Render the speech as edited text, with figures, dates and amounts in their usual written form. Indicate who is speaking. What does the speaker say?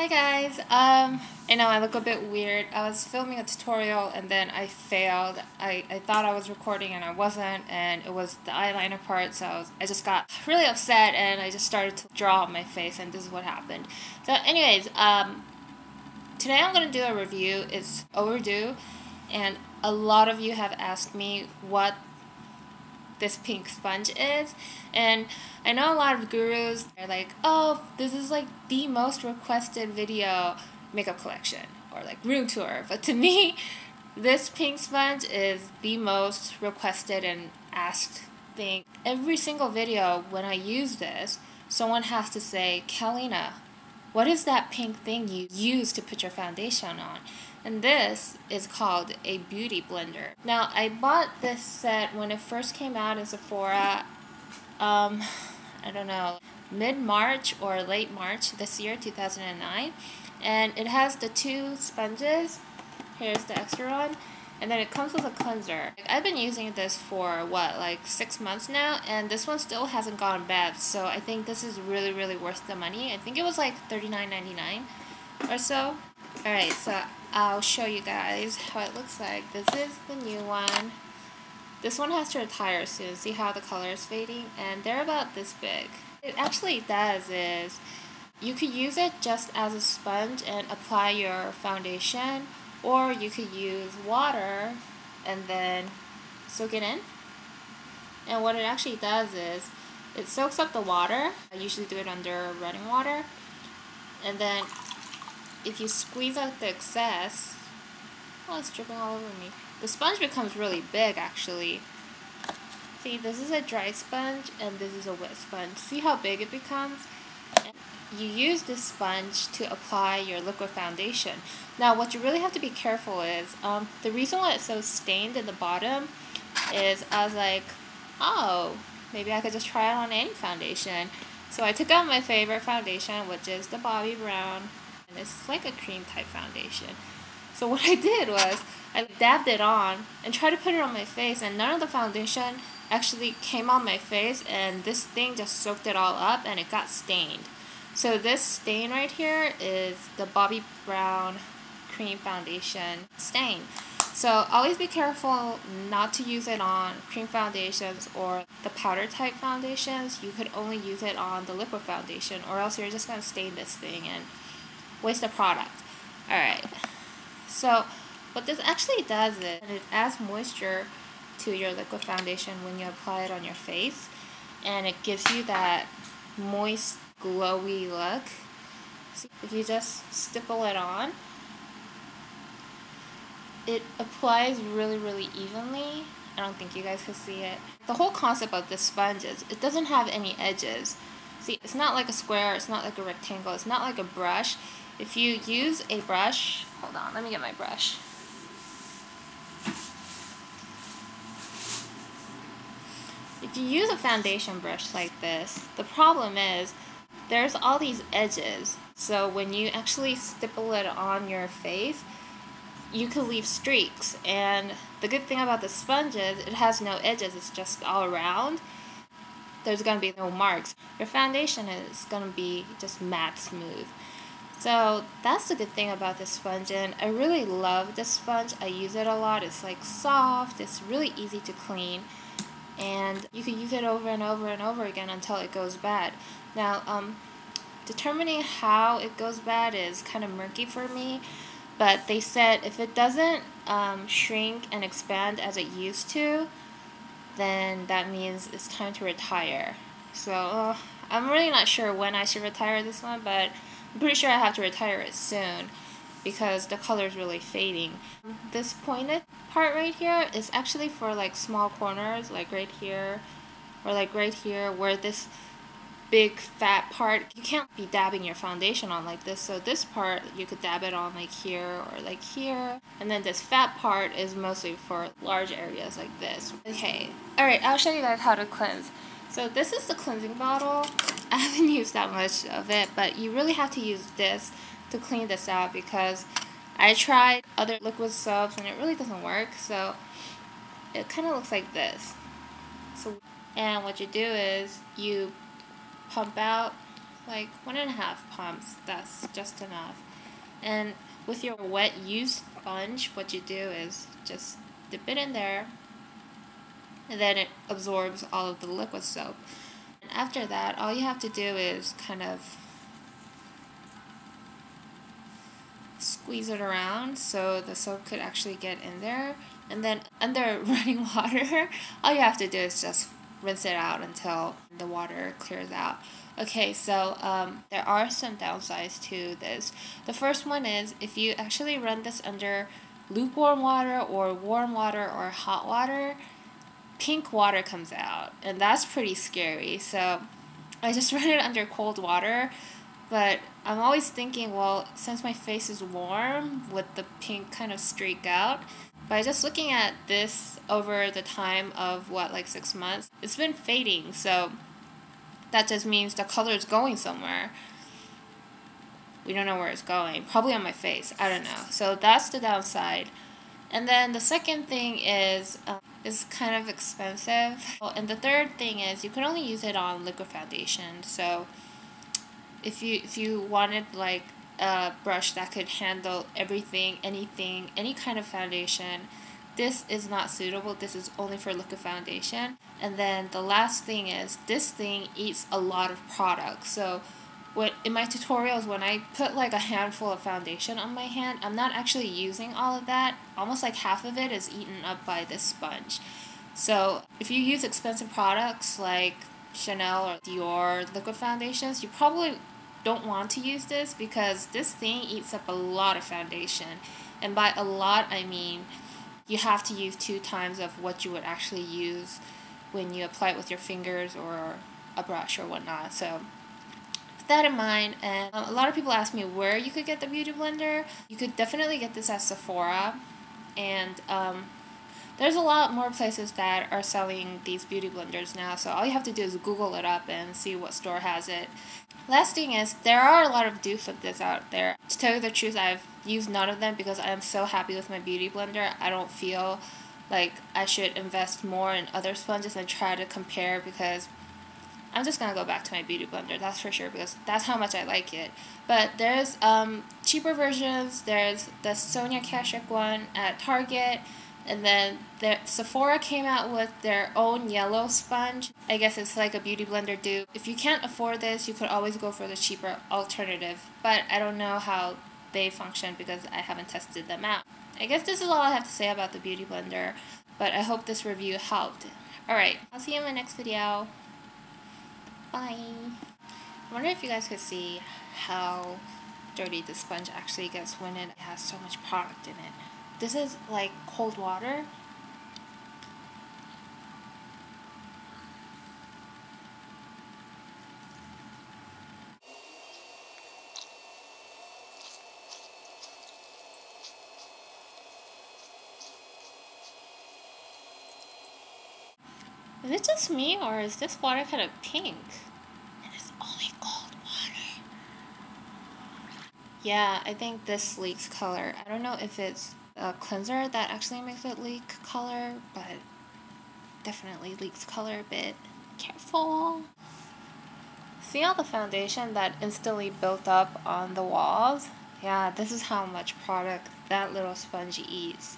Speaker 1: Hi guys, I know I look a bit weird. I was filming a tutorial and then I failed. I thought I was recording and I wasn't, and it was the eyeliner part, so I just got really upset and I just started to draw on my face, and this is what happened. So anyways, today I'm going to do a review. It's overdue, and a lot of you have asked me what this pink sponge is, and I know a lot of gurus are like, oh, this is like the most requested video makeup collection or like room tour, but to me this pink sponge is the most requested and asked thing. Every single video when I use this, someone has to say, Catalina, what is that pink thing you use to put your foundation on? And this is called a beauty blender. Now, I bought this set when it first came out in Sephora, I don't know, mid-March or late March this year, 2009. And it has the two sponges. Here's the extra one. And then it comes with a cleanser. I've been using this for, like 6 months now, and this one still hasn't gone bad. So I think this is really, really worth the money. I think it was like $39.99 or so. Alright, so I'll show you guys how it looks like. This is the new one. This one has to retire soon. See how the color is fading? And they're about this big. It actually does is, you could use it just as a sponge and apply your foundation, or you could use water and then soak it in. And what it actually does is, it soaks up the water. I usually do it under running water. And then if you squeeze out the excess, oh, it's dripping all over me. The sponge becomes really big, actually. See, this is a dry sponge and this is a wet sponge. See how big it becomes? And you use this sponge to apply your liquid foundation. Now, what you really have to be careful is, the reason why it's so stained in the bottom is I was like, oh, maybe I could just try it on any foundation. So I took out my favorite foundation, which is the Bobbi Brown. And it's like a cream type foundation. So what I did was I dabbed it on and tried to put it on my face, and none of the foundation actually came on my face, and this thing just soaked it all up and it got stained. So this stain right here is the Bobbi Brown cream foundation stain. So always be careful not to use it on cream foundations or the powder type foundations. You could only use it on the liquid foundation, or else you're just going to stain this thing and waste the product. Alright, so what this actually does is it adds moisture to your liquid foundation when you apply it on your face, and it gives you that moist, glowy look. So if you just stipple it on, it applies really, really evenly. I don't think you guys can see it. The whole concept of this sponge is it doesn't have any edges. See, it's not like a square, it's not like a rectangle, it's not like a brush. If you use a brush, hold on, let me get my brush. If you use a foundation brush like this, the problem is there's all these edges. So when you actually stipple it on your face, you could leave streaks. And the good thing about the sponge is it has no edges, it's just all around. There's going to be no marks. Your foundation is going to be just matte smooth. So that's the good thing about this sponge, and I really love this sponge. I use it a lot. It's like soft, it's really easy to clean, and you can use it over and over and over again until it goes bad. Now, determining how it goes bad is kind of murky for me, but they said if it doesn't shrink and expand as it used to, then that means it's time to retire. So I'm really not sure when I should retire this one, but I'm pretty sure I have to retire it soon because the color is really fading. This pointed part right here is actually for like small corners, like right here or like right here, where this big fat part, you can't be dabbing your foundation on like this. So this part you could dab it on like here or like here, and then this fat part is mostly for large areas like this. Okay, alright, I'll show you guys how to cleanse. So this is the cleansing bottle. I haven't used that much of it, but you really have to use this to clean this out because I tried other liquid soaps and it really doesn't work. So it kind of looks like this. So, and what you do is you pump out like 1.5 pumps. That's just enough. And with your wet used sponge, what you do is just dip it in there, and then it absorbs all of the liquid soap. And after that, all you have to do is kind of squeeze it around so the soap could actually get in there. And then under running water, all you have to do is just rinse it out until the water clears out. Okay, so there are some downsides to this. The first one is if you actually run this under lukewarm water or warm water or hot water, pink water comes out, and that's pretty scary. So I just run it under cold water, but I'm always thinking, well, since my face is warm, would the pink kind of streak out? By just looking at this over the time of like 6 months, it's been fading, so that just means the color is going somewhere. We don't know where it's going. Probably on my face. I don't know. So that's the downside. And then the second thing is kind of expensive. And the third thing is you can only use it on liquid foundation. So if you wanted like a brush that could handle everything, anything, any kind of foundation, this is not suitable. This is only for liquid foundation. And then the last thing is this thing eats a lot of product. So in my tutorials, when I put like a handful of foundation on my hand, I'm not actually using all of that. Almost like half of it is eaten up by this sponge. So if you use expensive products like Chanel or Dior liquid foundations, you probably don't want to use this because this thing eats up a lot of foundation. And by a lot, I mean you have to use 2 times of what you would actually use when you apply it with your fingers or a brush or whatnot. So with that in mind, and a lot of people ask me where you could get the Beauty Blender. You could definitely get this at Sephora, and there's a lot more places that are selling these beauty blenders now, so all you have to do is Google it up and see what store has it. Last thing is, there are a lot of dupes of this out there. To tell you the truth, I've used none of them because I am so happy with my beauty blender. I don't feel like I should invest more in other sponges and try to compare, because I'm just going to go back to my beauty blender, that's for sure, because that's how much I like it. But there's cheaper versions. There's the Sonia Kashuk one at Target. And then Sephora came out with their own yellow sponge. I guess it's like a beauty blender dupe. If you can't afford this, you could always go for the cheaper alternative. But I don't know how they function because I haven't tested them out. I guess this is all I have to say about the beauty blender. But I hope this review helped. Alright, I'll see you in my next video. Bye. I wonder if you guys could see how dirty the sponge actually gets when it has so much product in it. This is like cold water. Is it just me, or is this water kind of pink? And it's only cold water. Yeah, I think this leaks color. I don't know if it's a cleanser that actually makes it leak color, but definitely leaks color a bit. Careful. See all the foundation that instantly built up on the walls? Yeah, this is how much product that little sponge eats.